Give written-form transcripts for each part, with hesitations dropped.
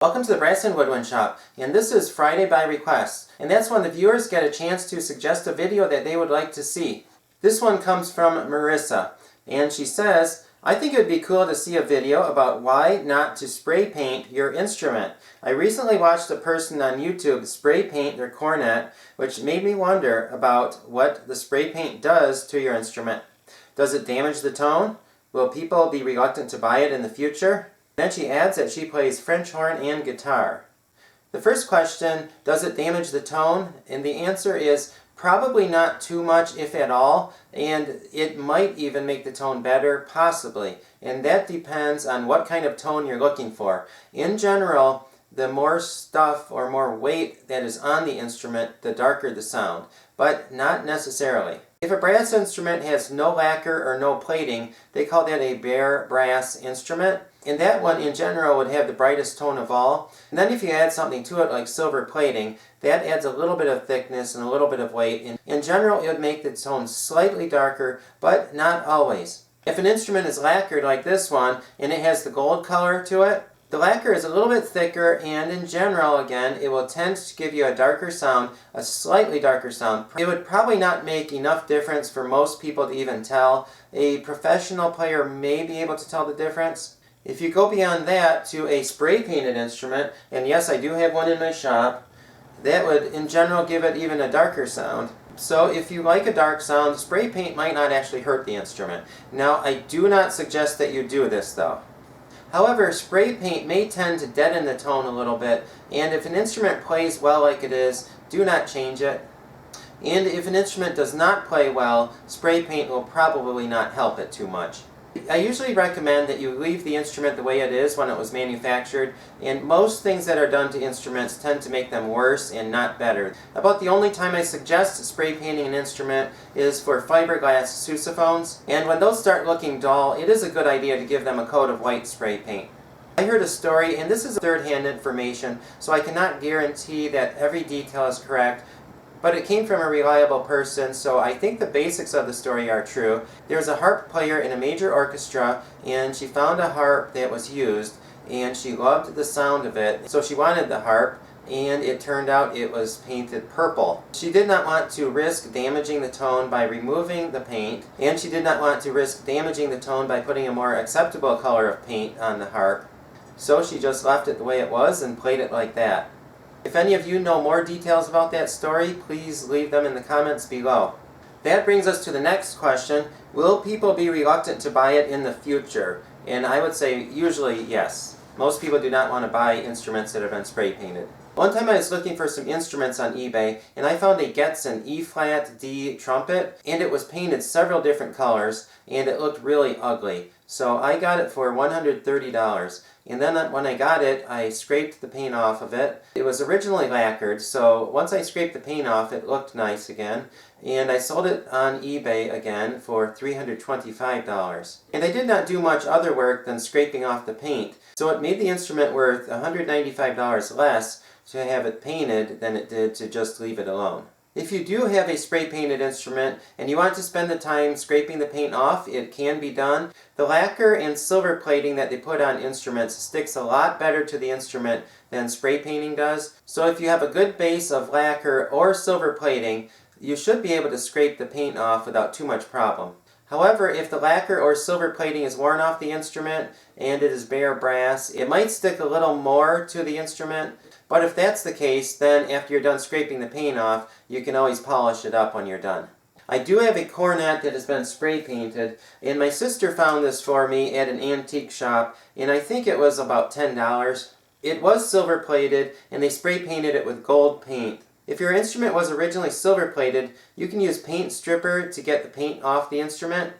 Welcome to the Brass and Woodwind Shop, and this is Friday by Request, and that's when the viewers get a chance to suggest a video that they would like to see. This one comes from Marissa, and she says, I think it would be cool to see a video about why not to spray paint your instrument. I recently watched a person on YouTube spray paint their cornet, which made me wonder about what the spray paint does to your instrument. Does it damage the tone? Will people be reluctant to buy it in the future? Then she adds that she plays French horn and guitar. The first question, does it damage the tone? And the answer is probably not too much, if at all, and it might even make the tone better, possibly. And that depends on what kind of tone you're looking for. In general, the more stuff or more weight that is on the instrument, the darker the sound, but not necessarily. If a brass instrument has no lacquer or no plating, they call that a bare brass instrument. And that one in general would have the brightest tone of all. And then if you add something to it like silver plating, that adds a little bit of thickness and a little bit of weight. And in general, it would make the tone slightly darker, but not always. If an instrument is lacquered like this one, and it has the gold color to it, the lacquer is a little bit thicker, and in general, again, it will tend to give you a darker sound, a slightly darker sound. It would probably not make enough difference for most people to even tell. A professional player may be able to tell the difference. If you go beyond that to a spray painted instrument, and yes, I do have one in my shop, that would in general give it even a darker sound. So if you like a dark sound, spray paint might not actually hurt the instrument. Now, I do not suggest that you do this though. However, spray paint may tend to deaden the tone a little bit, and if an instrument plays well like it is, do not change it. And if an instrument does not play well, spray paint will probably not help it too much. I usually recommend that you leave the instrument the way it is when it was manufactured, and most things that are done to instruments tend to make them worse and not better. About the only time I suggest spray painting an instrument is for fiberglass sousaphones, and when those start looking dull, it is a good idea to give them a coat of white spray paint. I heard a story, and this is third-hand information, so I cannot guarantee that every detail is correct, but it came from a reliable person, so I think the basics of the story are true. There was a harp player in a major orchestra, and she found a harp that was used, and she loved the sound of it, so she wanted the harp, and it turned out it was painted purple. She did not want to risk damaging the tone by removing the paint, and she did not want to risk damaging the tone by putting a more acceptable color of paint on the harp, so she just left it the way it was and played it like that. If any of you know more details about that story, please leave them in the comments below. That brings us to the next question. Will people be reluctant to buy it in the future? And I would say usually yes. Most people do not want to buy instruments that have been spray painted. One time I was looking for some instruments on eBay, and I found a Getson E-flat D trumpet, and it was painted several different colors, and it looked really ugly. So I got it for $130, and then when I got it, I scraped the paint off of it. It was originally lacquered, so once I scraped the paint off, it looked nice again, and I sold it on eBay again for $325. And I did not do much other work than scraping off the paint, so it made the instrument worth $195 less to have it painted than it did to just leave it alone. If you do have a spray painted instrument and you want to spend the time scraping the paint off, it can be done. The lacquer and silver plating that they put on instruments sticks a lot better to the instrument than spray painting does. So if you have a good base of lacquer or silver plating, you should be able to scrape the paint off without too much problem. However, if the lacquer or silver plating is worn off the instrument and it is bare brass, it might stick a little more to the instrument. But if that's the case, then after you're done scraping the paint off, you can always polish it up when you're done. I do have a cornet that has been spray painted, and my sister found this for me at an antique shop, and I think it was about $10. It was silver plated, and they spray painted it with gold paint. If your instrument was originally silver plated, you can use paint stripper to get the paint off the instrument.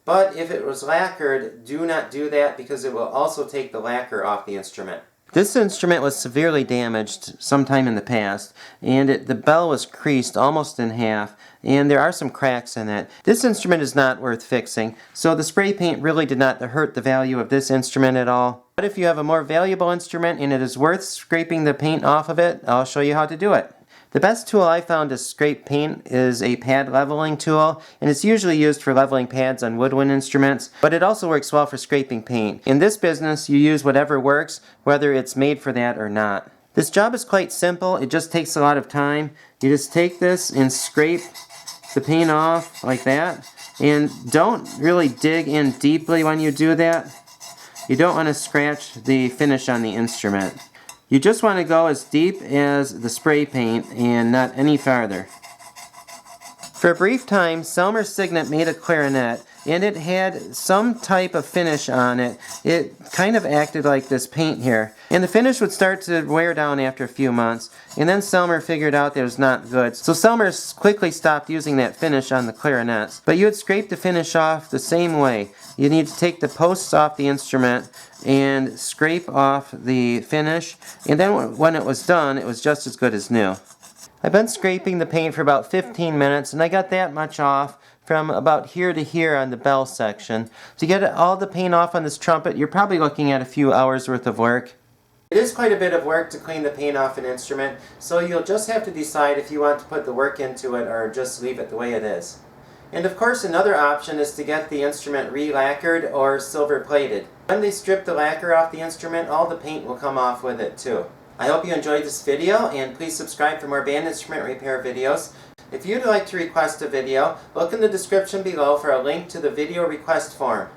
But if it was lacquered, do not do that because it will also take the lacquer off the instrument. This instrument was severely damaged sometime in the past, and the bell was creased almost in half, and there are some cracks in it. This instrument is not worth fixing, so the spray paint really did not hurt the value of this instrument at all. But if you have a more valuable instrument and it is worth scraping the paint off of it, I'll show you how to do it. The best tool I found to scrape paint is a pad leveling tool, and it's usually used for leveling pads on woodwind instruments, but it also works well for scraping paint. In this business, you use whatever works, whether it's made for that or not. This job is quite simple. It just takes a lot of time. You just take this and scrape the paint off like that, and don't really dig in deeply when you do that. You don't want to scratch the finish on the instrument. You just want to go as deep as the spray paint and not any farther. For a brief time, Selmer Signet made a clarinet, and it had some type of finish on it. It kind of acted like this paint here. And the finish would start to wear down after a few months, and then Selmer figured out that it was not good. So Selmer quickly stopped using that finish on the clarinets. But you would scrape the finish off the same way. You need to take the posts off the instrument and scrape off the finish, and then when it was done, it was just as good as new. I've been scraping the paint for about 15 minutes, and I got that much off from about here to here on the bell section. To get all the paint off on this trumpet, you're probably looking at a few hours worth of work. It is quite a bit of work to clean the paint off an instrument, so you'll just have to decide if you want to put the work into it or just leave it the way it is. And of course, another option is to get the instrument re-lacquered or silver plated. When they strip the lacquer off the instrument, all the paint will come off with it too. I hope you enjoyed this video, and please subscribe for more band instrument repair videos. If you'd like to request a video, look in the description below for a link to the video request form.